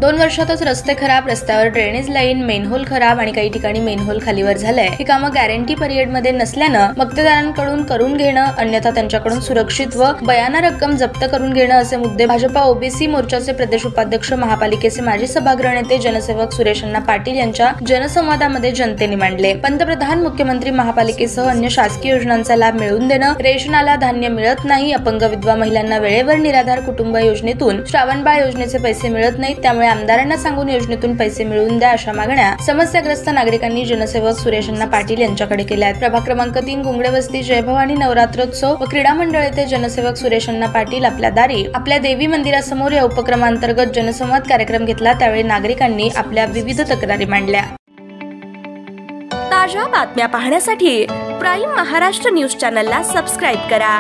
2 वर्षातच रस्ते खराब, रस्त्यावर ड्रेनेज लाईन, मेनहोल खराब आणि काही ठिकाणी मेनहोल खालीवर झालंय। ही कामं गॅरंटी पिरियड मध्ये नसल्यानं मक्तेदारांकडून करून घेणं, अन्यथा त्यांच्याकडून सुरक्षित व बयाना रक्कम जप्त करून घेणं असे मुद्दे भाजपा ओबीसी मोर्चाचे प्रदेश उपाध्यक्ष, महापालिकेचे माजी सभागृह नेते, जनसेवक सुरेश अण्णा पाटील यांच्या जनसंवादामध्ये जनतेने मांडले। पंतप्रधान, मुख्यमंत्री, महापालिकेसह अन्य शासकीय योजनांचा लाभ मिळवून देणं, रेशनाला धान्य मिळत नाही, अपंग विधवा महिलांना वेळेवर निराधार कुटुंब योजनेतून श्रावणबाळ योजनेचे पैसे मिळत नाहीत, त्यामुळे आमदारांना सांगून योजनेतून पैसे मिळवून द्या अशा मागण्या समस्याग्रस्त नागरिकांनी जनसेवक सुरेश अण्णा पाटील यांच्याकडे केल्या आहेत। प्रभाग क्रमांक 3 गुंगडे वस्ती, जयभवानी नवरात्रोत्सव व क्रीडा मंडळ येथे जनसेवक सुरेश अण्णा पाटील आपल्या दारी आपल्या देवी मंदिरासमोर या उपक्रमांतर्गत जनसंवाद कार्यक्रम घेतला। त्यावेळी नागरिकांनी आपल्या विविध तक्रारी मांडल्या। ताज्या बातम्या पाहण्यासाठी प्राईम महाराष्ट्र न्यूज चॅनलला सबस्क्राईब करा।